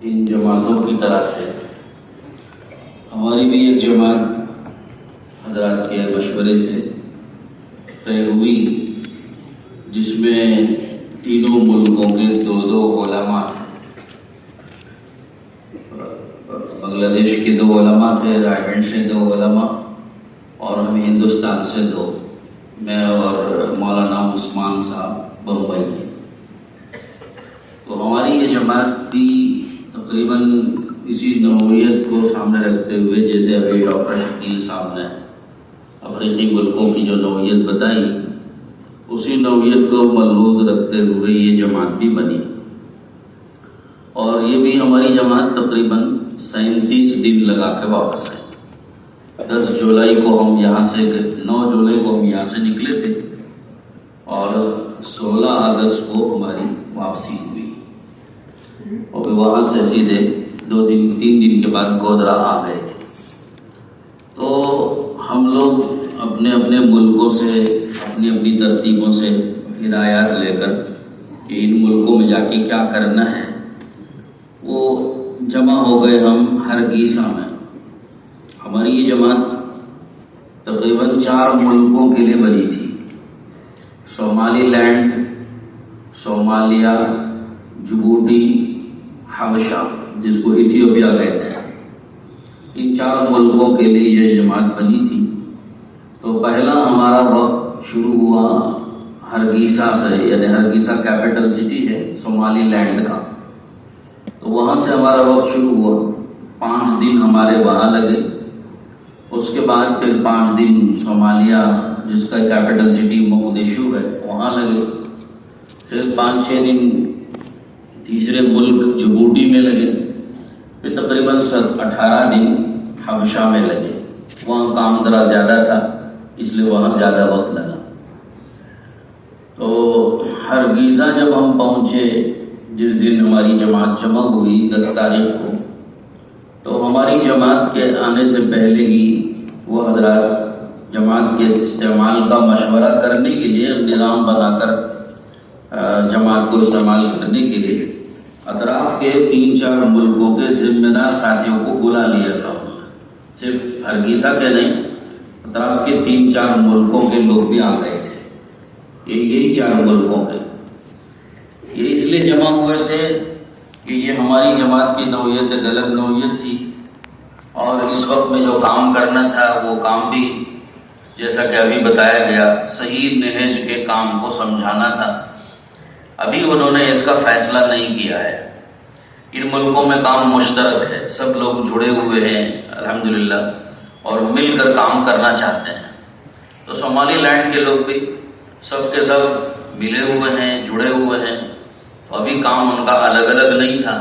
ان جماعتوں کی طرح سے ہماری بھی ایک جماعت حضرات کے مشورے سے طے ہوئی، جس میں تینوں ملکوں کے دو علماء تھے۔ بنگلہ دیش کے 2 علماء تھے، رائے سے 2 علماء، اور ہم ہندوستان سے 2، میں اور مولانا عثمان صاحب بمبئی کے۔ تو ہماری یہ جماعت بھی تقریباً اسی نوعیت کو سامنے رکھتے ہوئے، جیسے ابھی ڈاکٹر شکیل صاحب نے افریقی ملکوں کی جو نوعیت بتائی، اسی نوعیت کو ملحوظ رکھتے ہوئے یہ جماعت بھی بنی، اور یہ بھی ہماری جماعت تقریباً 37 دن لگا کے واپس آئی۔ 10 جولائی کو ہم یہاں سے 9 جولائی کو ہم یہاں سے نکلے تھے، اور 16 اگست کو ہماری واپسی ہوئی، اور وہاں سے سیدھے 3 دن کے بعد گودرا آ گئے تھے۔ تو ہم لوگ اپنے اپنے ملکوں سے، اپنی اپنی ترتیبوں سے ہدایات لے کر کہ ان ملکوں میں جا کے کیا کرنا ہے، وہ جمع ہو گئے ہم ہرگیسا میں۔ ہماری یہ جماعت تقریباً 4 ملکوں کے لیے بنی تھی: صومالی لینڈ، صومالیہ، جبوتی، حبشہ جس کو ایتھیوپیا کہتے ہیں، ان 4 ملکوں کے لیے یہ جماعت بنی تھی۔ تو پہلا ہمارا وقت شروع ہوا ہرگیسا سے، یعنی ہرگیسا کیپٹل سٹی ہے صومالی لینڈ کا، تو وہاں سے ہمارا وقت شروع ہوا۔ 5 دن ہمارے وہاں لگے، اس کے بعد پھر 5 دن صومالیہ جس کا کیپٹل سٹی موگدیشو ہے وہاں لگے، پھر 5-6 دن تیسرے ملک جبوتی میں لگے، پھر تقریباً 18 دن حبشہ میں لگے۔ وہاں کام ذرا زیادہ تھا، اس لیے وہاں زیادہ وقت لگا۔ تو ہرگیسا جب ہم پہنچے، جس دن ہماری جماعت جمع ہوئی 10 تاریخ کو، تو ہماری جماعت کے آنے سے پہلے ہی وہ حضرات جماعت کے استعمال کا مشورہ کرنے کے لیے نظام بنا کر جماعت کو استعمال کرنے کے لیے اطراف کے 3-4 ملکوں کے ذمہ دار ساتھیوں کو بلا لیا تھا۔ صرف ہرگیسا کے نہیں، اطراف کے 3-4 ملکوں کے لوگ بھی آ گئے تھے، یہی 4 ملکوں کے۔ یہ اس لیے جمع ہوئے تھے کہ یہ ہماری جماعت کی نوعیت غلط نوعیت تھی، اور اس وقت میں جو کام کرنا تھا وہ کام بھی، جیسا کہ ابھی بتایا گیا، صحیح نہج کے کام کو سمجھانا تھا۔ ابھی انہوں نے اس کا فیصلہ نہیں کیا ہے۔ ان ملکوں میں کام مشترک ہے، سب لوگ جڑے ہوئے ہیں الحمدللہ، اور مل کر کام کرنا چاہتے ہیں۔ تو صومالی لینڈ کے لوگ بھی سب کے سب ملے ہوئے ہیں، جڑے ہوئے ہیں، تو ابھی کام ان کا الگ الگ نہیں تھا۔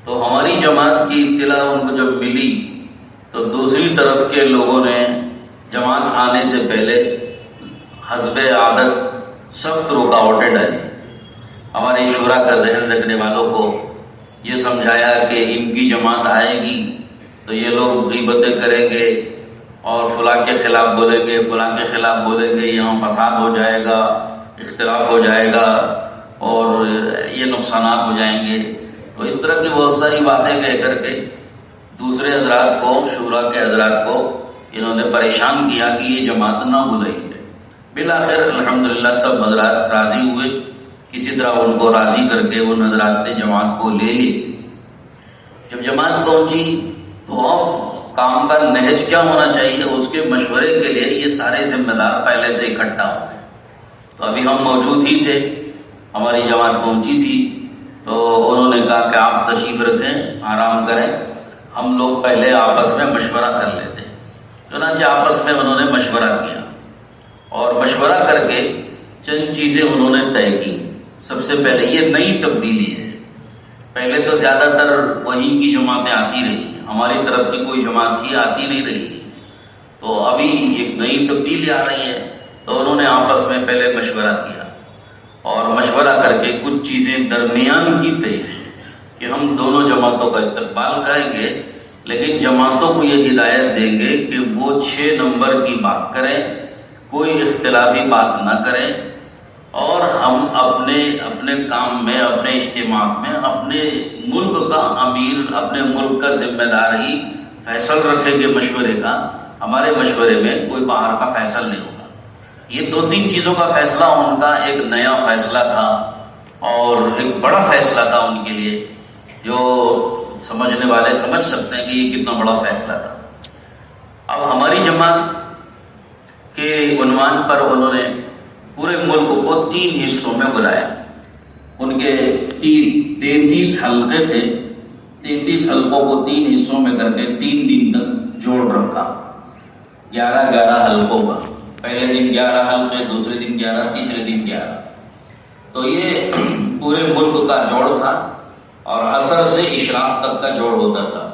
تو ہماری جماعت کی اطلاع ان کو جب ملی، تو دوسری طرف کے لوگوں نے جماعت آنے سے پہلے حسب عادت سخت رکاوٹیں ڈالی۔ ہمارے شورا کا ذہن رکھنے والوں کو یہ سمجھایا کہ ان کی جماعت آئے گی تو یہ لوگ غیبتیں کریں گے، اور فلاں کے خلاف بولیں گے، فلاں کے خلاف بولیں گے، یہاں فساد ہو جائے گا، اختلاف ہو جائے گا، اور یہ نقصانات ہو جائیں گے۔ تو اس طرح کی بہت ساری باتیں کہہ کر کے دوسرے حضرات کو، شورا کے حضرات کو انہوں نے پریشان کیا کہ یہ جماعت نہ بلائی جائے۔ بالآخر الحمدللہ سب حضرات راضی ہوئے، کسی طرح ان کو راضی کر کے ان حضرات نے جماعت کو لے لی۔ جب جماعت پہنچی تو اب کام کا نہج کیا ہونا چاہیے، اس کے مشورے کے لیے یہ سارے ذمہ دار پہلے سے اکٹھا ہو گئے۔ تو ابھی ہم موجود ہی تھے، ہماری جماعت پہنچی تھی، تو انہوں نے کہا کہ آپ تشریف رکھیں، آرام کریں، ہم لوگ پہلے آپس میں مشورہ کر لیتے ہیں۔ چنانچہ آپس میں انہوں نے مشورہ کیا، اور مشورہ کر کے چند چیزیں انہوں نے طے کی۔ سب سے پہلے یہ نئی تبدیلی ہے۔ پہلے تو زیادہ تر وہیں کی جماعتیں آتی رہی، ہماری طرف کی کوئی جماعت ہی آتی نہیں رہی، تو ابھی ایک نئی تبدیلی آ رہی ہے۔ تو انہوں نے آپس میں پہلے مشورہ کیا، اور مشورہ کر کے کچھ چیزیں درمیان کی طے ہیں کہ ہم دونوں جماعتوں کا استقبال کریں گے، لیکن جماعتوں کو یہ ہدایت دیں گے کہ وہ 6 نمبر کی بات کریں، کوئی اختلافی بات نہ کریں، اور ہم اپنے کام میں، اپنے اجتماع میں اپنے ملک کا امیر، اپنے ملک کا ذمہ دار ہی فیصل رکھیں گے مشورے کا. ہمارے مشورے میں کوئی باہر کا فیصل نہیں ہوگا. یہ 2-3 چیزوں کا فیصلہ ان کا ایک نیا فیصلہ تھا اور ایک بڑا فیصلہ تھا ان کے لیے، جو سمجھنے والے سمجھ سکتے ہیں کہ یہ کتنا بڑا فیصلہ تھا. اب ہماری جماعت کے عنوان پر انہوں نے پورے ملک کو 3 حصوں میں بلایا. ان کے 33 حلقے تھے. 33 حلقوں کو 3 حصوں میں کر کے 3 دن تک جوڑ رکھا. 11 حلقوں کا، پہلے دن 11 حلقے، دوسرے دن 11، تیسرے دن 11. تو یہ پورے ملک کا جوڑ تھا اور عصر سے اشراق تک کا جوڑ ہوتا تھا.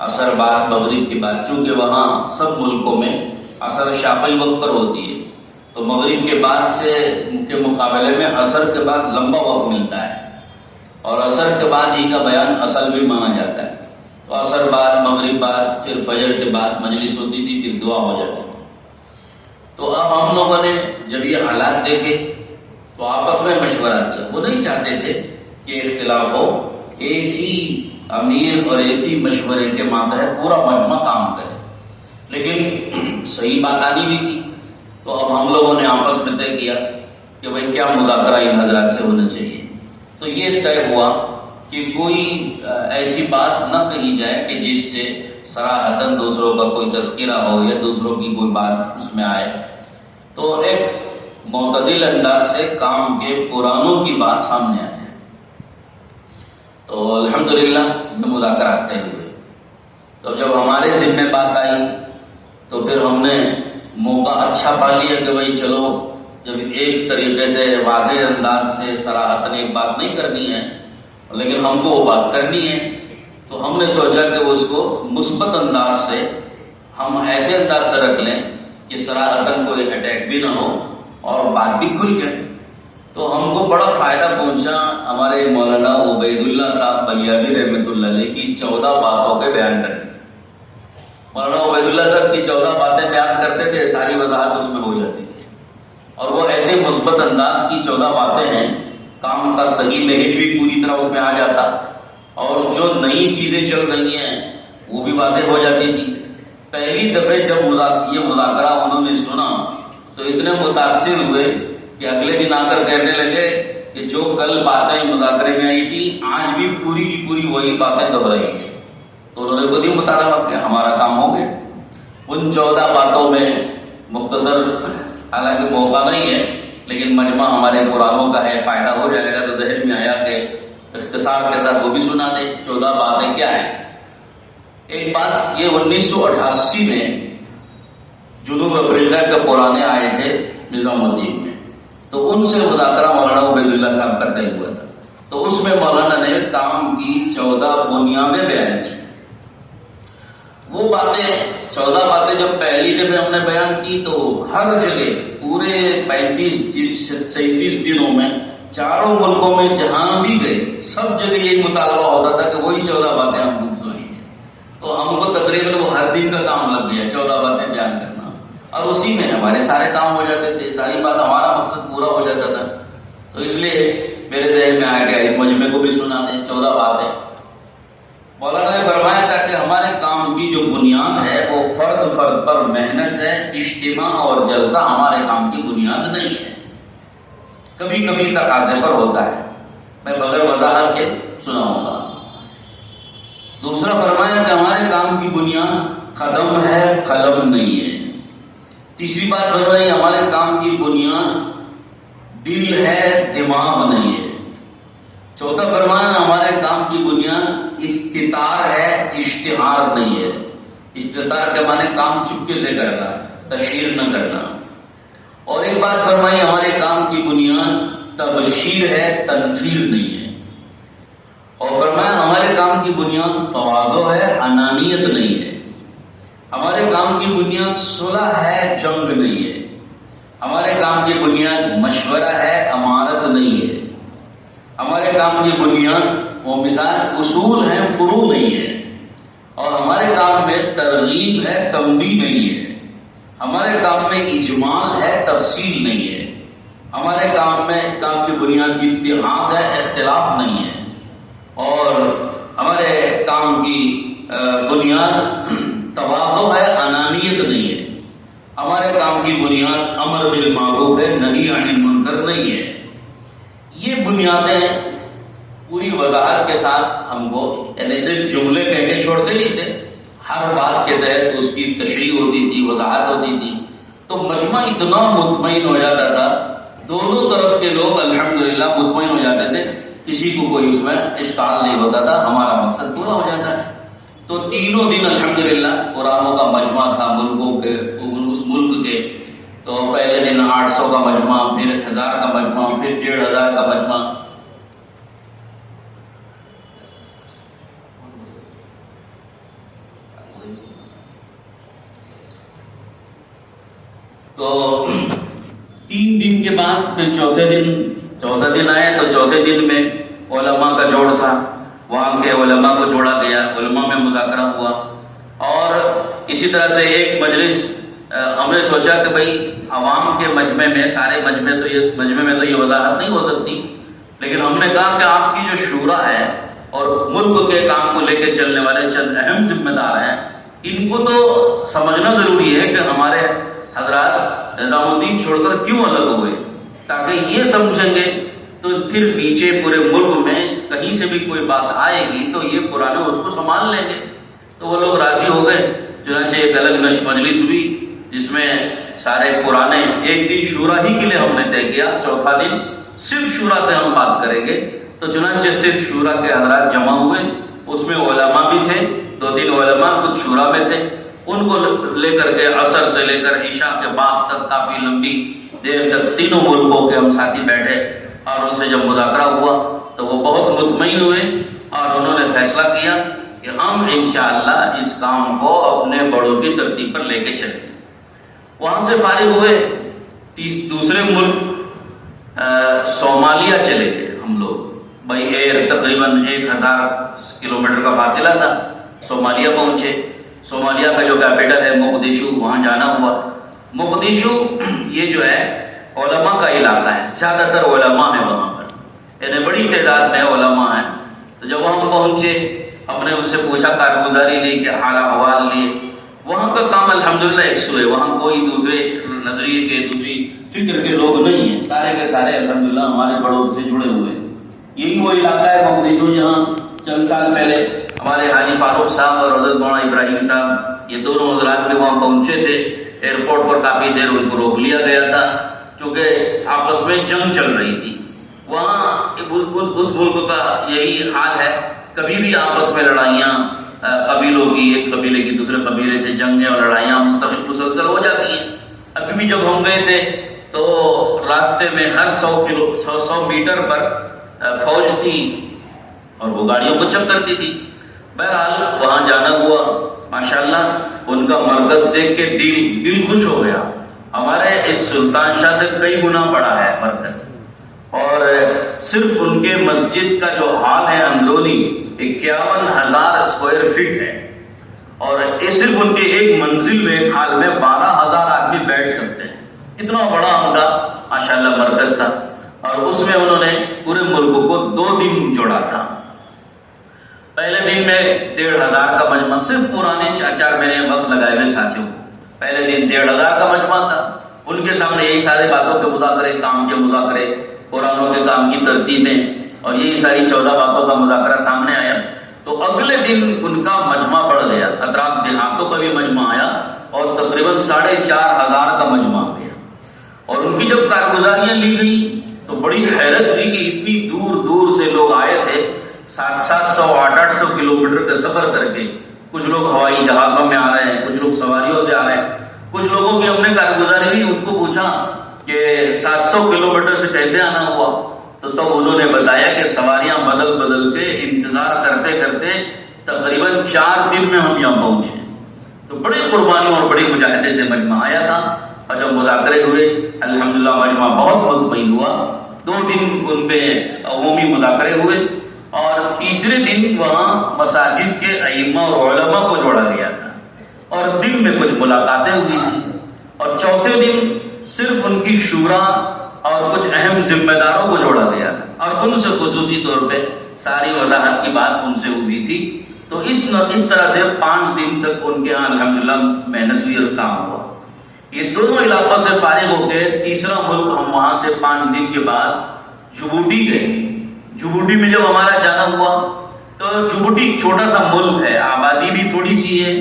عصر بعد مغرب کے بعد، چونکہ وہاں سب ملکوں میں عصر شافعی وقت پر ہوتی ہے، تو مغرب کے بعد سے کے مقابلے میں عصر کے بعد لمبا وقت ملتا ہے اور عصر کے بعد ہی کا بیان اصل بھی مانا جاتا ہے. تو عصر بعد، مغرب بعد، پھر فجر کے بعد مجلس ہوتی تھی، پھر دعا ہو جاتی تھی. تو اب ہم لوگوں نے جب یہ حالات دیکھے تو آپس میں مشورہ کیا. وہ نہیں چاہتے تھے کہ اختلاف ہو، ایک ہی امیر اور ایک ہی مشورے کے ماتحت پورا مجمع کام کرے. لیکن صحیح بات آنی بھی تھی. تو اب ہم لوگوں نے آپس میں طے کیا کہ بھائی کیا مذاکرہ ان حضرات سے ہونا چاہیے. تو یہ طے ہوا کہ کوئی ایسی بات نہ کہی جائے کہ جس سے صراحتاً دوسروں کا کوئی تذکرہ ہو یا دوسروں کی کوئی بات اس میں آئے. تو ایک معتدل انداز سے کام کے پرانوں کی بات سامنے آئے. تو الحمدللہ مذاکرات طے ہوئے. تو جب ہمارے ذمہ بات آئی تو پھر ہم نے موقع اچھا پا لیا کہ بھائی چلو، جب ایک طریقے سے واضح انداز سے صراحتاً ایک بات نہیں کرنی ہے لیکن ہم کو وہ بات کرنی ہے، تو ہم نے سوچا کہ اس کو مثبت انداز سے ہم ایسے انداز سے رکھ لیں کہ صراحتاً کوئی اٹیک بھی نہ ہو اور بات بھی کھل جائے. تو ہم کو بڑا فائدہ پہنچا ہمارے مولانا عبید اللہ صاحب بلیابی رحمۃ اللہ علیہ کی 14 باتوں کے بیان کرنے سے. مولانا عبید اللہ صاحب کی 14 باتیں بیان کرتے تھے، ساری وضاحت اس میں ہو جاتی تھی. اور وہ ایسے مثبت انداز کی 14 باتیں ہیں، کام کا صحیح نہج بھی پوری طرح اس میں آ جاتا اور جو نئی چیزیں چل رہی ہیں وہ بھی واضح ہو جاتی تھی. پہلی دفعہ جب یہ مذاکرہ انہوں نے سنا تو اتنے متاثر ہوئے کہ اگلے دن آ کر کہنے لگے کہ جو کل باتیں مذاکرے میں آئی تھی آج بھی پوری کی پوری وہی باتیں دہرائی ہیں. تو انہوں نے خود ہی مطالبہ کیا، ہمارا کام ہو گیا. ان 14 باتوں میں مختصر، حالانکہ موقع نہیں ہے لیکن مجمع ہمارے پرانوں کا ہے، فائدہ ہو جائے گا، تو ذہن میں آیا کہ اختصار کے ساتھ وہ بھی سنا دیں. 14 باتیں کیا ہیں؟ ایک بات یہ 1988 میں جنوب افریقہ کے پرانے آئے تھے نظام الدین میں، تو ان سے مذاکرہ مولانا عبید اللہ صاحب کا طے ہوا تھا. تو اس میں مولانا نے کام کی 14 بنیادیں بیان کی. وہ باتیں 14 باتیں جب پہلی دفعہ ہم نے بیان کی تو ہر جگہ پورے 37 دنوں میں چاروں ملکوں میں جہاں بھی گئے سب جگہ یہ مطالبہ ہوتا تھا کہ وہی 14 باتیں ہم کو سنائیں. تو ہم کو تقریباً وہ ہر دن کا کام لگ گیا 14 باتیں بیان کرنا، اور اسی میں ہمارے سارے کام ہو جاتے تھے، ساری بات ہمارا مقصد پورا ہو جاتا تھا. تو اس لیے میرے ذہن میں آ گیا اس مجمع کو بھی سنا دیں 14 باتیں. مولانا نے فرمایا تھا کہ ہمارے کام کی جو بنیاد ہے وہ فرد پر محنت ہے، اجتماع اور جلسہ ہمارے کام کی بنیاد نہیں ہے، کبھی کبھی تقاضے پر ہوتا ہے. میں بغیر وضاحت کے سناؤں گا. دوسرا فرمایا کہ ہمارے کام کی بنیاد قدم ہے، قلم نہیں ہے. تیسری بات فرمائی ہمارے کام کی بنیاد دل ہے، دماغ نہیں ہے. چوتھا فرمایا ہمارے کام کی بنیاد استطار ہے، اشتہار نہیں ہے. استطار کے معنی کام چپکے سے کرنا، تشہیر نہ کرنا. اور ایک بات فرمائی ہمارے کام کی بنیاد تبشیر ہے، تنفیر نہیں ہے. اور فرمایا ہمارے کام کی بنیاد تواضع ہے، انانیت نہیں ہے. ہمارے کام کی بنیاد صلح ہے، جنگ نہیں ہے. ہمارے کام کی بنیاد مشورہ ہے، امارت نہیں ہے. ہمارے کام کی بنیاد وہ مثال اصول ہیں، فروع نہیں ہے. اور ہمارے کام میں ترغیب ہے، تنبیہ نہیں ہے. ہمارے کام میں اجمال ہے، تفصیل نہیں ہے. ہمارے کام میں کام کی بنیاد کی اتحاد ہے، اختلاف نہیں ہے، اور ہمارے کام کی بنیاد تواضع ہے، انانیت نہیں ہے، ہمارے کام کی بنیاد امر بالمعروف ہے، نہی عن المنکر نہیں ہے۔ یہ بنیادیں پوری وضاحت کے ساتھ ہم کو، یعنی صرف جملے کہہ کے چھوڑتے نہیں تھے، ہر بات کے تحت اس کی تشریح ہوتی تھی، وضاحت ہوتی تھی، تو مجمع اتنا مطمئن ہو جاتا تھا، دونوں طرف کے لوگ الحمدللہ مطمئن ہو جاتے تھے، کسی کو کوئی اس میں اشکال نہیں ہوتا تھا، ہمارا مقصد پورا ہو جاتا ہے۔ تو تینوں دن الحمدللہ قرآنوں کا مجمع تھا ملکوں کے، اس ملک کے، تو پہلے دن 800 کا مجمع، پھر 1000 کا مجمع، پھر 1500 کا مجمع۔ تو 3 دن کے بعد پھر چوتھا دن آئے، تو چوتھے دن میں علماء کا جوڑ تھا، وہاں کے علماء کو جوڑا گیا، علماء میں مذاکرہ ہوا، اور اسی طرح سے ایک مجلس ہم نے سوچا کہ بھئی عوام کے مجمع میں، سارے مجمع میں تو یہ وضاحت نہیں ہو سکتی، لیکن ہم نے کہا کہ آپ کی جو شورا ہے اور ملک کے کام کو لے کے چلنے والے چند اہم ذمہ دار ہیں، ان کو تو سمجھنا ضروری ہے کہ ہمارے حضرات نظام الدین چھوڑ کر کیوں الگ ہوئے، تاکہ یہ سمجھیں گے تو پھر نیچے پورے ملک میں کہیں سے بھی کوئی بات آئے گی تو یہ پرانے اس کو سنبھال لیں گے۔ تو وہ لوگ راضی ہو گئے، چنانچہ ایک الگ مجلس ہوئی جس میں سارے پرانے، ایک دن شورا ہی کے لیے ہم نے طے کیا، چوتھا دن صرف شورا سے ہم بات کریں گے، تو چنانچہ صرف شورا کے حضرات جمع ہوئے، اس میں علماء بھی تھے، 2-3 علماء خود شورا میں تھے، ان کو لے کر کے عصر سے لے کر عشاء کے بعد تک کافی لمبی دیر تک تینوں ملکوں کے ہم ساتھی بیٹھے، اور ان سے جب مذاکرہ ہوا تو وہ بہت مطمئن ہوئے، اور انہوں نے فیصلہ کیا کہ ہم انشاءاللہ اس کام کو اپنے بڑوں کی ترتیب پر لے کے چلیں۔ وہاں سے فارغ ہوئے، دوسرے ملک صومالیہ چلے گئے ہم لوگ، بائی ایئر تقریباً 1000 کلومیٹر کا فاصلہ تھا، صومالیہ پہنچے۔ صومالیہ کا جو کیپٹل ہے مقدشو، وہاں جانا ہوا۔ مقدشو یہ جو ہے علماء کا علاقہ ہے، زیادہ تر علماء ہیں وہاں پر، یعنی بڑی تعداد میں علماء ہیں۔ تو جب ہم پہنچے، ہم نے ان سے پوچھا، کارگزاری لی کہ حال احوال لیے، وہاں کا کام الحمدللہ یکسو ہے، وہاں کوئی دوسرے نظریے کے، دوسری فکر کے لوگ نہیں ہیں، سارے کے سارے الحمدللہ ہمارے بڑوں سے جڑے ہوئے ہیں۔ یہی وہ علاقہ ہے مقدشو جہاں چند سال پہلے ہمارے حاجی فاروق صاحب اور حضرت مولانا ابراہیم صاحب، یہ دونوں حضرات بھی وہاں پہنچے تھے۔ ایئرپورٹ پر کافی دیر ان کو روک لیا گیا تھا کیونکہ آپس میں جنگ چل رہی تھی۔ وہاں اس ملک کا یہی حال ہے، کبھی بھی آپس میں لڑائیاں، قبیلوں کی، ایک قبیلے کی دوسرے قبیلے سے جنگیں اور لڑائیاں مسلسل ہو جاتی ہیں۔ ابھی بھی جب ہم گئے تھے تو راستے میں ہر 100 میٹر پر فوج تھی اور وہ گاڑیوں کو چیک کرتی تھی۔ بہرحال وہاں جانا ہوا، ماشاءاللہ ان کا مرکز دیکھ کے دل خوش ہو گیا۔ ہمارے اس سلطان شاہ سے کئی گنا بڑا ہے مرکز، اور صرف ان کے مسجد کا جو ہال ہے اندرونی 51,000 اسکوائر فٹ ہے، اور یہ صرف ان کے ایک منزل میں، ایک ہال میں 12,000 آدمی بیٹھ سکتے ہیں۔ اتنا بڑا ان کا ماشاءاللہ مرکز تھا، اور اس میں انہوں نے پورے ملک کو 2 دن جوڑا تھا۔ پہلے دن میں 1,500 کا مجمع، صرف پرانے 4 مہینے وقت لگائے ہوئے ساتھیوں، پہلے دن 1,500 کا مجمع تھا، ان کے سامنے یہی سارے باتوں کے مذاکرے، کام کے مذاکرے، قرآنوں کے کام کی ترتیبیں، اور یہی ساری 14 باتوں کا مذاکرہ سامنے آیا۔ تو اگلے دن ان کا مجمع بڑھ گیا، اطراف دیہاتوں کا بھی مجمع آیا، اور تقریباً 4,500 کا مجمع ہو گیا۔ اور ان کی جب کارگزاریاں لی گئی تو بڑی حیرت ہوئی کہ اتنی دور دور سے لوگ آئے تھے، 700 800 کلومیٹر کا سفر کر کے، کچھ لوگ ہوائی جہازوں میں آ رہے ہیں، کچھ لوگ سواریوں سے آ رہے ہیں، کچھ لوگوں کی ہم نے کارگزاری لی، ان کو پوچھا کہ 700 کلومیٹر سے کیسے آنا ہوا، تو تب انہوں نے بتایا کہ سواریاں بدل بدل کے انتظار کرتے کرتے تقریباً 4 دن میں ہم یہاں پہنچے۔ تو بڑی قربانیوں اور بڑی مجاہدے سے مجمع آیا تھا، اور جب مذاکرے ہوئے الحمدللہ مجمع بہت مطمئن ہوا۔ 2 دن ان پہ عمومی مذاکرے ہوئے، اور تیسرے دن وہاں مساجد کے ائمہ اور علماء کو جوڑا گیا تھا، اور دن میں کچھ ملاقاتیں ہوئی تھی، اور چوتھے دن صرف ان کی شورا اور کچھ اہم ذمہ داروں کو جوڑا گیا اور ان سے خصوصی طور پہ ساری وضاحت کی بات ان سے ہوئی تھی. تو اس طرح سے 5 دن تک ان کے یہاں الحمدللہ محنت ہوئی اور کام ہوا. یہ دونوں علاقوں سے فارغ ہو کے تیسرا ملک ہم وہاں سے 5 دن کے بعد جبوٹی گئے. جبوٹی میں جب ہمارا جانا ہوا تو جبوٹی ایک چھوٹا سا ملک ہے, آبادی بھی تھوڑی سی ہے,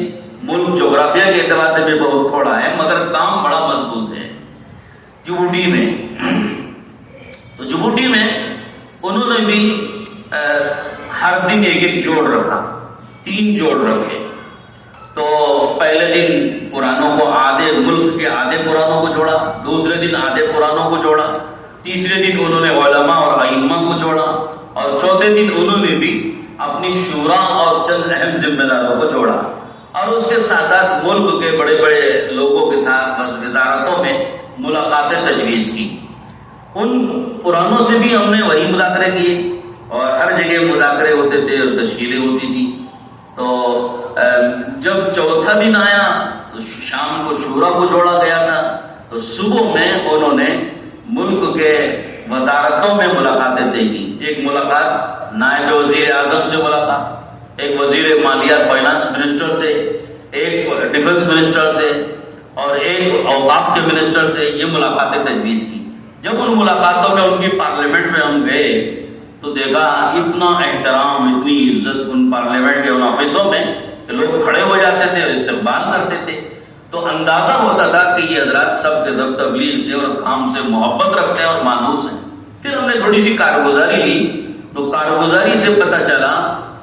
ملک جغرافیہ کے اعتبار سے بھی بہت تھوڑا ہے, مگر کام بڑا مضبوط ہے جبوٹی میں. تو جبوٹی میں انہوں نے بھی ہر دن ایک جوڑ رکھا, 3 جوڑ رکھے. تو پہلے دن پرانوں کو آدھے ملک کے آدھے پرانوں کو جوڑا, دوسرے دن آدھے پرانوں کو جوڑا, تیسرے دن انہوں نے علماء اور ائمہ کو جوڑا, اور چوتھے دن انہوں نے بھی اپنی شورا اور چند اہم ذمہ داروں کو جوڑا. اور اس کے ساتھ ساتھ ملک کے بڑے بڑے لوگوں کے ساتھ وزارتوں میں ملاقاتیں تجویز کی. ان پرانوں سے بھی ہم نے وہی مذاکرے کیے, اور ہر جگہ مذاکرے ہوتے تھے اور تشکیلیں ہوتی تھی. تو جب چوتھا دن آیا تو شام کو شورا کو جوڑا گیا تھا. تو صبح میں انہوں نے ملک کے وزارتوں میں ملاقاتیں طے کی. ایک ملاقات نائب وزیر اعظم سے ملاقات, ایک وزیر مالیات فائنانس منسٹر سے, ایک ڈیفنس منسٹر سے, اور ایک اوقاف کے منسٹر سے. یہ ملاقاتیں تجویز کی. جب ان ملاقاتوں میں ان کی پارلیمنٹ میں ہم گئے تو دیکھا اتنا احترام, اتنی عزت ان پارلیمنٹ کے ان آفسوں میں کہ لوگ کھڑے ہو جاتے تھے اور استقبال کرتے تھے. تو اندازہ ہوتا تھا کہ یہ حضرات سب کے سب تبلیغ سے اور کام سے محبت رکھتے ہیں اور مانوس ہیں. پھر ہم نے تھوڑی سی کارگزاری لی تو کارگزاری سے پتہ چلا,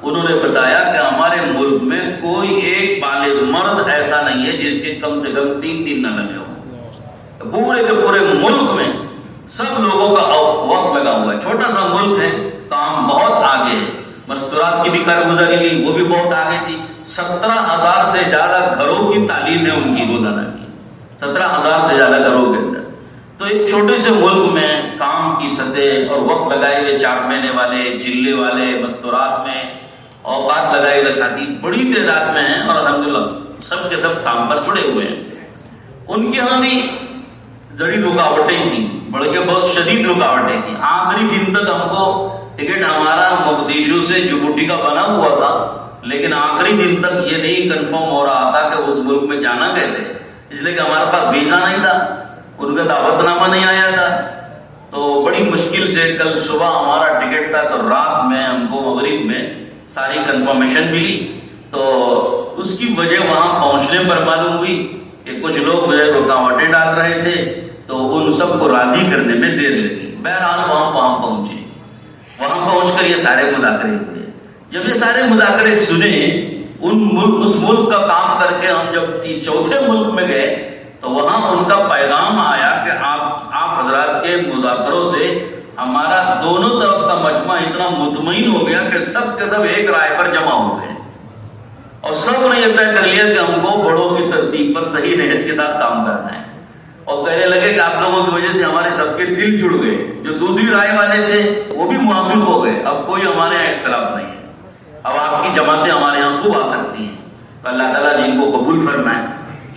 انہوں نے بتایا کہ ہمارے ملک میں کوئی ایک بالغ مرد ایسا نہیں ہے جس کے کم سے کم 3 دن نہ لگے ہو. پورے کے پورے ملک میں سب لوگوں کا وقت لگا ہوا ہے. چھوٹا سا ملک ہے, کام بہت آگے ہے. مستورات کی بھی کارگزاری لی, وہ بھی بہت آگے تھی. 17,000 سے زیادہ گھروں کی تعلیم ہے ان کی روزانہ کی, 17,000 سے زیادہ گھروں کے اندر. تو ایک چھوٹے سے ملک میں کام کی سطح اور وقت لگائے ہوئے, 4 مہینے والے, جلے والے, مستورات میں اوقات لگائے ہوئے ساتھی بڑی تعداد میں ہیں, اور الحمدللہ سب کے سب کام پر جڑے ہوئے ہیں. ان کے ہاں بھی بڑی رکاوٹیں تھیں, بلکہ بہت شدید رکاوٹیں تھیں. آخری دن تک ہم کو ٹکٹ ہمارا مقدیشو سے جبوٹی کا بنا ہوا تھا, لیکن آخری دن تک یہ نہیں کنفرم ہو رہا تھا کہ اس ملک میں جانا کیسے, اس لیے کہ ہمارے پاس ویزا نہیں تھا, ان کا دعوت نامہ نہیں آیا تھا. تو بڑی مشکل سے کل صبح ہمارا ٹکٹ تھا, تو رات میں ہم کو مغرب میں ساری کنفرمیشن ملی. تو اس کی وجہ وہاں پہنچنے پر معلوم ہوئی کہ کچھ لوگ مجھے رکاوٹیں ڈال رہے تھے, تو ان سب کو راضی کرنے میں دیر لگی. بہرحال وہاں پہنچے, وہاں پہنچ کر یہ سارے مذاکرے ہوئے. جب یہ سارے مذاکرے سنے, اس ملک کا کام کر کے ہم جب چوتھے ملک میں گئے تو وہاں ان کا پیغام آیا کہ آپ حضرات کے مذاکروں سے ہمارا دونوں طرف کا مجمع اتنا مطمئن ہو گیا کہ سب کے سب ایک رائے پر جمع ہو گئے, اور سب نے یہ طے کر لیا کہ ہم کو بڑوں کی ترتیب پر صحیح نہج کے ساتھ کام کرنا ہے. اور کہنے لگے کہ آپ لوگوں کی وجہ سے ہمارے سب کے دل جڑ گئے. جو دوسری رائے والے تھے وہ بھی موافق ہو گئے, اب کوئی ہمارے یہاں اختلاف نہیں ہے, اب آپ کی جماعتیں ہمارے یہاں خوب آ سکتی ہیں. تو اللہ تعالیٰ جن کو قبول فرمائے.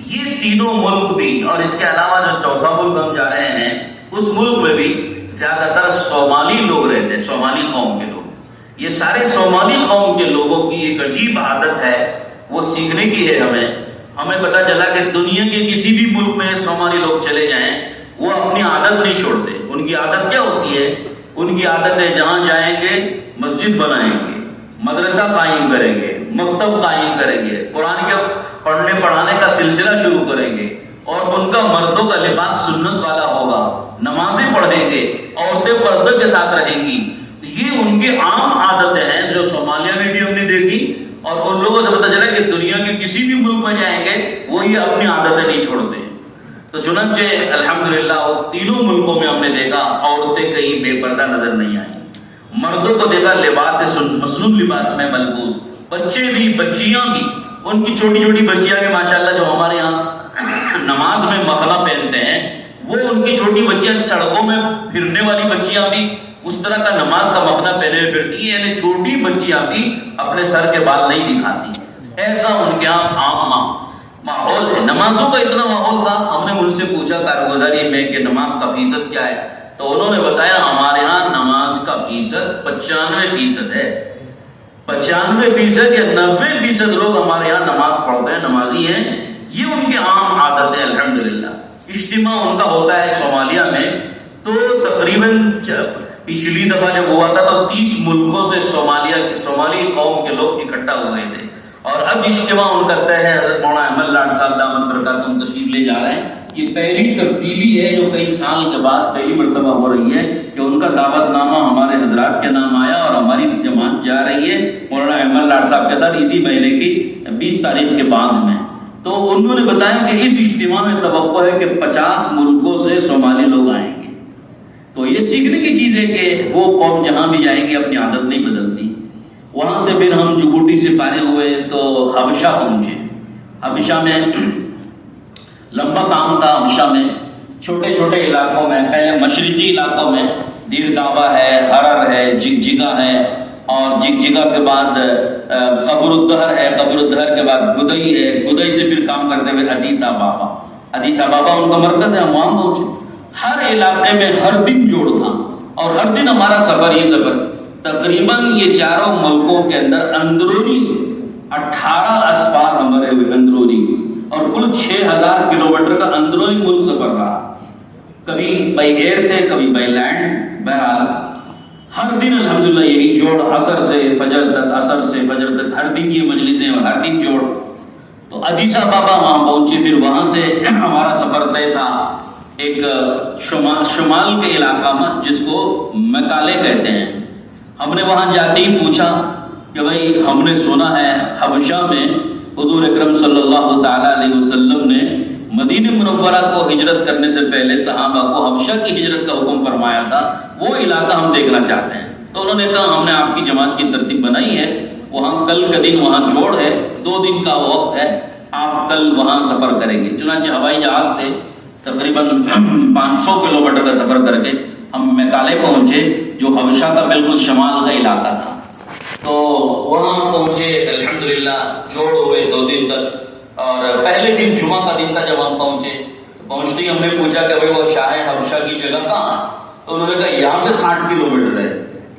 یہ تینوں ملک بھی, اور اس کے علاوہ جو چوتھا ملک ہم جا رہے ہیں اس ملک میں بھی زیادہ تر صومالی لوگ رہتے ہیں, صومالی قوم کے لوگ. یہ سارے صومالی قوم کے لوگوں کی ایک عجیب عادت ہے, وہ سیکھنے کی ہے. ہمیں پتا چلا کہ دنیا کے کسی بھی ملک میں صومالی لوگ چلے جائیں, وہ اپنی عادت نہیں چھوڑتے. ان کی عادت کیا ہوتی ہے؟ ان کی عادت ہے جہاں جائیں گے مسجد بنائیں گے, مدرسہ قائم کریں گے, مکتب قائم کریں گے, قرآن کے پڑھنے پڑھانے کا سلسلہ شروع کریں گے, اور ان کا مردوں کا لباس سنت والا ہوگا, نمازیں پڑھیں گے, عورتیں پردے کے ساتھ رہیں گی. یہ ان کی عام عادتیں ہیں جو صومالیہ میں بھی ہم نے دیکھی, اور ان لوگوں سے پتہ چلا کہ دنیا کے کسی بھی ملک میں جائیں گے وہ یہ اپنی عادتیں نہیں چھوڑتے. تو چنانچہ الحمدللہ تینوں ملکوں میں ہم نے دیکھا عورتیں کہیں بے پردہ نظر نہیں آئیں, مردوں کو دیکھا لباس مصنوع لباس میں ملبوس, بچے بھی بچیاں بھی, ان کی چھوٹی چھوٹی بچیاں بھی ماشاءاللہ جو ہمارے یہاں نماز میں مخلا پہنتے ہیں, وہ ان کی چھوٹی بچیاں سڑکوں میں پھرنے والی بچیاں بھی اس طرح کا نماز کا مخلا پہنے ہوئے پھرتی ہیں. یعنی چھوٹی بچیاں بھی اپنے سر کے بال نہیں دکھاتی. ایسا ان کے یہاں عام ماحول ہے. نمازوں کا اتنا ماحول تھا, ہم نے ان سے پوچھا کارگزاری میں کہ نماز کا فیصد کیا ہے, تو انہوں نے بتایا ہمارے ہاں نماز کا فیصد 95% ہے، 95% یا 90% لوگ ہمارے یہاں نماز پڑھتے ہیں، نمازی ہیں، یہ ان کی عام عادت ہے الحمدللہ۔ اجتماع ان کا ہوتا ہے صومالیہ میں، تو تقریباً پچھلی دفعہ جب ہوا تھا تو 30 ملکوں سے صومالی قوم کے لوگ اکٹھا ہوئے تھے، اور اب اجتماع ان کا طے ہے۔ حضرت مولانا احمد لاڈ صاحب دامت برکاتہم تشریف لے جا رہے ہیں۔ یہ پہلی تبدیلی ہے جو کئی سال کے بعد پہلی مرتبہ ہو رہی ہے کہ ان کا دعوت نامہ ہمارے حضرات کے نام آیا اور ہماری جماعت جا رہی ہے مولانا احمد لاڈ صاحب کے ساتھ اسی مہینے کی 20 تاریخ کے بعد میں۔ تو انہوں نے بتایا کہ اس اجتماع میں توقع ہے کہ 50 ملکوں سے صومالی لوگ آئیں گے۔ تو یہ سیکھنے کی چیز ہے کہ وہ قوم جہاں بھی جائیں گے اپنی عادت نہیں بدلتی۔ وہاں سے پھر ہم جبوٹی سے فارغ ہوئے تو حبشہ پہنچے۔ حبشہ میں لمبا کام تھا، حبشہ میں چھوٹے چھوٹے علاقوں میں، مشرقی علاقوں میں دیر دعوہ ہے، حرر ہے، جگجگہ ہے، اور جگجگہ کے بعد قبر الدہر ہے، قبر الدہر کے بعد گدئی ہے، گدئی سے پھر کام کرتے ہوئے حدیث بابا، حدیث بابا ان کا مرکز ہے، ہم وہاں پہنچے۔ ہر علاقے میں ہر دن جوڑ تھا، اور ہر دن ہمارا سفر ہی سفر تقریباً یہ چاروں ملکوں کے اندر اندرونی 18 اسفار ہمارے ہوئے اندرونی، اور کل 6000 کلومیٹر کا اندرونی ملک سفر رہا۔ کبھی بائی ایئر تھے، کبھی بائی لینڈ، بہرحال ہر دن الحمدللہ یہی جوڑ، عصر سے فجر تک، عصر سے فجر تک ہر دن یہ مجلسیں اور ہر دن جوڑ۔ تو حدیثہ بابا وہاں پہنچے، پھر وہاں سے ہمارا سفر طے تھا ایک شمال کے علاقہ میں جس کو مکالے کہتے ہیں۔ ہم نے وہاں جاتے ہی پوچھا کہ بھائی ہم نے سنا ہے حبشہ میں حضور اکرم صلی اللہ تعالیٰ علیہ وسلم نے مدینہ منورہ کو ہجرت کرنے سے پہلے صحابہ کو حبشہ کی ہجرت کا حکم فرمایا تھا، وہ علاقہ ہم دیکھنا چاہتے ہیں۔ تو انہوں نے کہا ہم نے آپ کی جماعت کی ترتیب بنائی ہے، وہاں کل کا دن وہاں جوڑ ہے، 2 دن کا وقت ہے، آپ کل وہاں سفر کریں گے۔ چنانچہ ہوائی جہاز سے تقریباً 500 کلومیٹر کا سفر کر کے ہم میکالے پہنچے، جو حبشہ کا بالکل شمال کا علاقہ تھا۔ تو وہاں پہنچے، الحمدللہ جوڑ ہوئے 2 دن تک، اور پہلے دن جمعہ کا دن تھا جب ہم پہنچے۔ تو پہنچتے ہی ہم نے پوچھا کہ بھائی وہ شاہ حبشہ کی جگہ کہاں ہے؟ تو انہوں نے کہا یہاں سے 60 کلومیٹر ہے،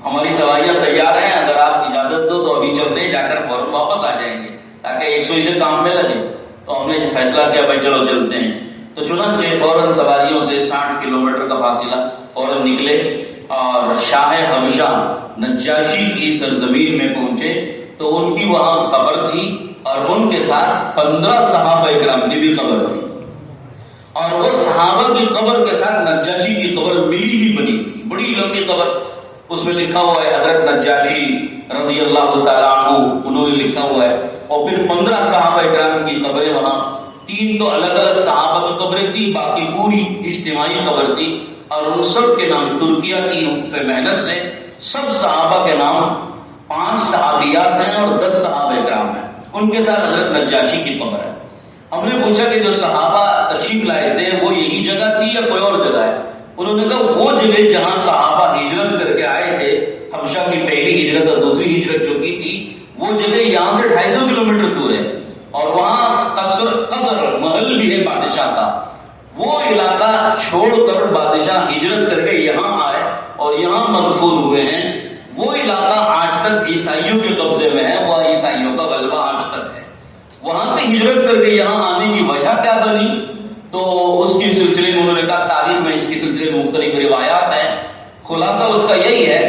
ہماری سواریاں تیار ہیں، اگر آپ اجازت دو تو ابھی چلتے ہیں، جا کر فوراً واپس آ جائیں گے تاکہ 100 سے کام میں لگے۔ تو ہم نے فیصلہ کیا بھائی چلو چلتے ہیں۔ تو چنانچہ فوراً سواریوں سے 60 کلومیٹر کا فاصلہ فوراً نکلے اور شاہ حبشہ نجاشی کی سرزمین میں پہنچے۔ تو ان کی وہاں قبر تھی، اور ان کے ساتھ 15 صحابہ اکرام کی بھی قبر تھی، اور وہ صحابہ کی قبر کے ساتھ نجاشی کی قبر ملی ہی بنی تھی، بڑی لمبی قبر۔ اس میں لکھا ہوا ہے حضرت نجاشی رضی اللہ تعالیٰ عنہ، انہوں نے لکھا ہوا ہے، اور پھر 15 صحابہ اکرام کی قبریں وہاں، 3 تو الگ الگ صحابہ کی قبریں تھی، باقی پوری اجتماعی قبر تھی، اور ان سب کے نام ترکیہ کی محنت سے سب صحابہ کے نام 5 صحابیات ہیں اور 10 صحابہ اکرام ہیں، ان کے ساتھ حضرت نجاشی کی قبر ہے۔ ہم نے پوچھا کہ جو صحابہ تشریف لائے تھے وہ یہی جگہ تھی یا کوئی اور جگہ ہے؟ انہوں نے کہا وہ جگہ جہاں صحابہ ہجرت کر کے آئے تھے، حبشہ کی پہلی ہجرت اور دوسری ہجرت جو کی تھی، وہ جگہ یہاں سے 250 کلومیٹر دور ہے، اور وہااں قصر محل بھی ہے بادشاہ کا۔ وہ علاقہ چھوڑ کر بادشاہ ہجرت کر کے یہاں آئے اور یہاں مدفون ہوئے ہیں۔ وہ علاقہ آج تک عیسائیوں کے قبضے میں ہے، وہ عیسائیوں کا غلبہ آج تک ہے۔ وہاں سے ہجرت کر کے یہاں آنے کی وجہ کیا بنی، تو اس کے سلسلے میں انہوں نے کہا تاریخ میں اس کے سلسلے میں مختلف روایات ہیں، خلاصہ اس کا یہی ہے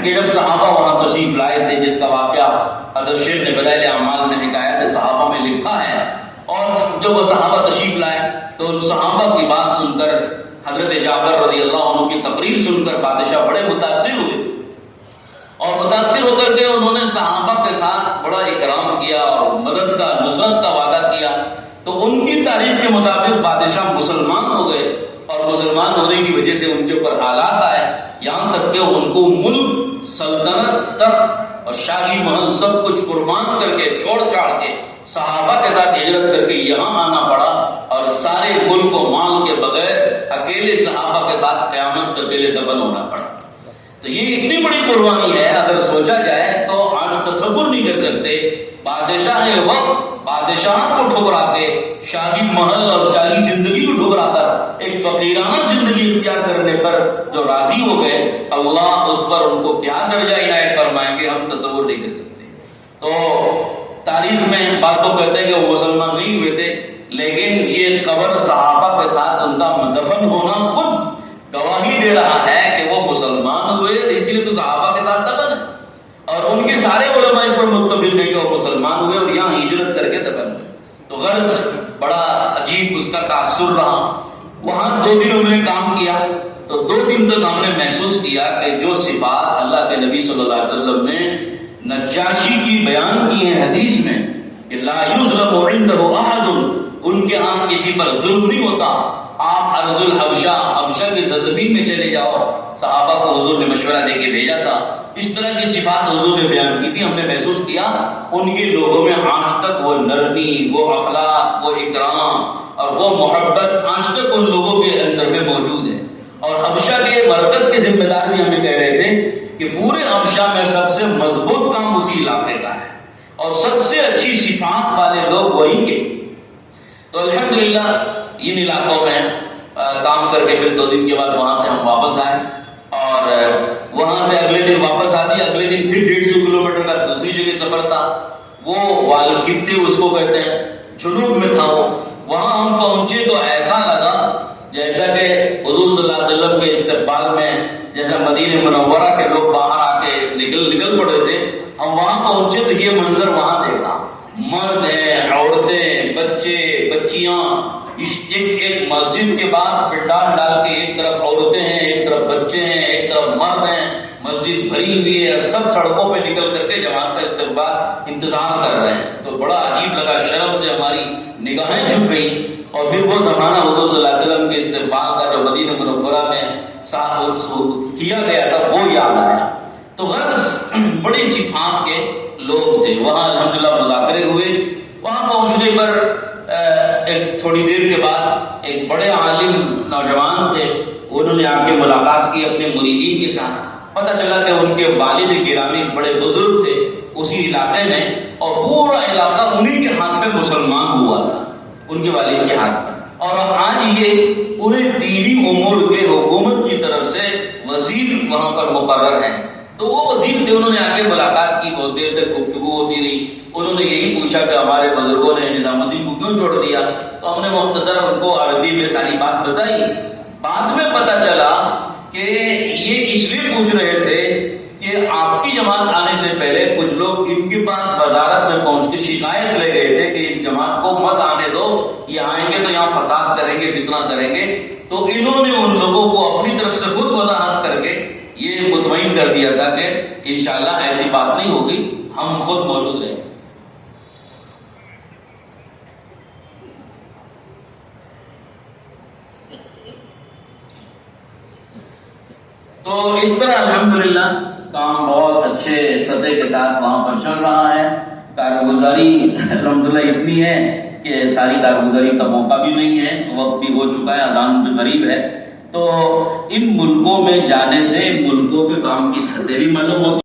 کہ جب صحابہ وہاں تشریف لائے تھے، جس کا واقعہ حضرت شیخ نے بدائل اعمال میں حکایت صحابہ میں لکھا ہے، اور جب وہ صحابہ تشریف لائے تو ان صحابہ کی بات سن کر حضرت جعفر رضی اللہ عنہ کی تقریر سن کر بادشاہ بڑے متاثر ہوئے، اور متاثر ہو کر کے انہوں نے صحابہ کے ساتھ بڑا اکرام کیا اور مدد کا، نصرت کا وعدہ کیا۔ تو ان کی تاریخ کے مطابق بادشاہ مسلمان ہو گئے، اور مسلمان ہونے کی وجہ سے ان کے اوپر حالات آئے، یہاں تک کہ ان کو ملک، سلطنت، تخت اور شاہی محل سب کچھ قربان کر کے، چھوڑ چھاڑ کے، صحابہ کے ساتھ ہجرت کر کے یہاں آنا پڑا، اور سارے ملک کو مال کے بغیر اکیلے صحابہ کے ساتھ قیامت تک اکیلے دفن ہونا پڑا۔ تو یہ اتنی بڑی قربانی ہے، اگر سوچا جائے تو آج تصور نہیں کر سکتے۔ بادشاہ وقت بادشاہ کو ٹھکرا کے، شاہی محل اور شاہی زندگی کو ٹھکرا کر ایک فقیرانہ زندگی اختیار کرنے پر جو نہیں کر سکتے. تو تاریخ میں بات تو کہتے ہیں کہ وہ مسلمان نہیں ہوئے تھے، لیکن یہ قبر صحابہ کے ساتھ ان کا دفن ہونا خود گواہی دے رہا ہے کہ وہ مسلمان ہوئے، اسی لیے تو صحابہ کے ساتھ دفن ہے. اور ان کے سارے علماء اس پر متفق ہیں کہ وہ مسلمان ہوئے اور یہاں ہجرت کر کے دفن ہوئے. تو غرض بڑا عجیب اس کا تاثر رہا. وہاں 2 دن ہم نے کام کیا، تو 2 دن تک ہم نے محسوس کیا کہ جو صفات اللہ کے نبی صلی اللہ علیہ وسلم نے نجاشی کی بیان کی ہیں حدیث میں کہ لا یظلم عنده احد، ان کے ہاں کسی پر ظلم نہیں ہوتا. آپ ارض الحبشہ کے زمین میں چلے جاؤ، صحابہ کو حضور نے مشورہ دے کے بھیجا تھا. اس طرح کی صفات حضور نے بیان کی تھی. ہم نے محسوس کیا ان کے لوگوں میں آج تک وہ نرمی، وہ اخلاق، وہ اکرام اور وہ محبت آج تک ان لوگوں کے اندر میں موجود ہے. اور حبشہ کے مرکز کے ذمہ دار بھی ہمیں کہہ رہے تھے کہ پورے حبشہ میں سب سے مضبوط کام اسی علاقے کا ہے اور سب سے اچھی صفات والے لوگ وہی کے. تو الحمدللہ ان علاقوں میں کام کر کے پھر 2 دن کے بعد وہاں سے ہم واپس آئے اور وہاں سے اگلے دن واپس آتی. اگلے دن پھر 150 کلومیٹر کا دوسری جگہ سفر تھا. وہ والکبتے اس کو کہتے ہیں، جنوب میں تھا. وہاں ہم پہنچے تو ایسا لگا جیسا کہ حضور صلی اللہ علیہ وسلم کے استقبال میں جیسا مدینہ منورہ کے لوگ باہر آ کے نکل پڑے تھے، ہم وہاں پہنچے تو یہ منظر وہاں دیکھا. مرد ہیں، عورتیں، بچے، بچیاں، ایک مسجد کے بعد پنڈال ڈال کے ایک طرف عورتیں ہیں، ایک طرف بچے ہیں، ایک طرف مرد ہیں. مسجد بھری ہوئی ہے، سب سڑکوں پہ نکل کر کے جماعت کا استقبال انتظام کر رہے ہیں. تو بڑا عجیب لگا، شرم سے ہماری نگاہیں جھک گئی. اور پھر وہ زمانہ حضور صلی اللہ علیہ وسلم کے استقبال کا جو مدینہ منورہ میں کیا گیا تھا وہ یاد آیا. تو غرض بڑی صفات کے لوگ تھے. وہاں الحمدللہ مذاکرے ہوئے. وہاں پہنچنے پر ایک تھوڑی دیر کے بعد ایک بڑے عالم نوجوان تھے، انہوں نے آ کے ملاقات کی اپنے مریدین کے ساتھ. پتہ چلا کہ ان کے والد گرامی بڑے بزرگ تھے اسی علاقے میں، اور پورا علاقہ انہی کے ہاتھ میں مسلمان ہوا تھا، ان کے والد کے ہاتھ میں. اور آج یہ پورے دینی امور کے حکومت کی طرف سے وزیر وہاں پر مقرر ہیں. تو وہ وزیر تھے، انہوں نے آ کے ملاقات کی. بہت دیر تک گفتگو ہوتی رہی. انہوں نے یہی پوچھا کہ ہمارے بزرگوں نے نظام الدین کو کیوں چھوڑ دیا. تو ہم نے مختصر ان کو عربی میں ساری بات بتائی. بعد میں پتہ چلا کہ یہ اس لیے پوچھ رہے تھے کہ آپ کی جماعت آنے سے پہلے کچھ لوگ ان کے پاس وزارت میں پہنچ کے شکایت لے گئے تھے کہ اس جماعت کو مت آنے دو، یہ آئیں گے تو یہاں فساد کریں گے، فتنہ کریں گے. تو انہوں نے ان لوگوں کو اپنی طرف سے خود وضاحت کر کے یہ مطمئن کر دیا تھا کہ انشاءاللہ ایسی بات نہیں ہوگی، ہم خود موجود رہیں. تو اس طرح الحمدللہ کام بہت اچھے سطح کے ساتھ وہاں پر چل رہا ہے. کارگزاری الحمدللہ اتنی ہے کہ ساری کارگزاری کا موقع بھی نہیں ہے، وقت بھی ہو چکا ہے، اذان بھی قریب ہے. تو ان ملکوں میں جانے سے ملکوں کے کام کی سطح بھی معلوم ہوتی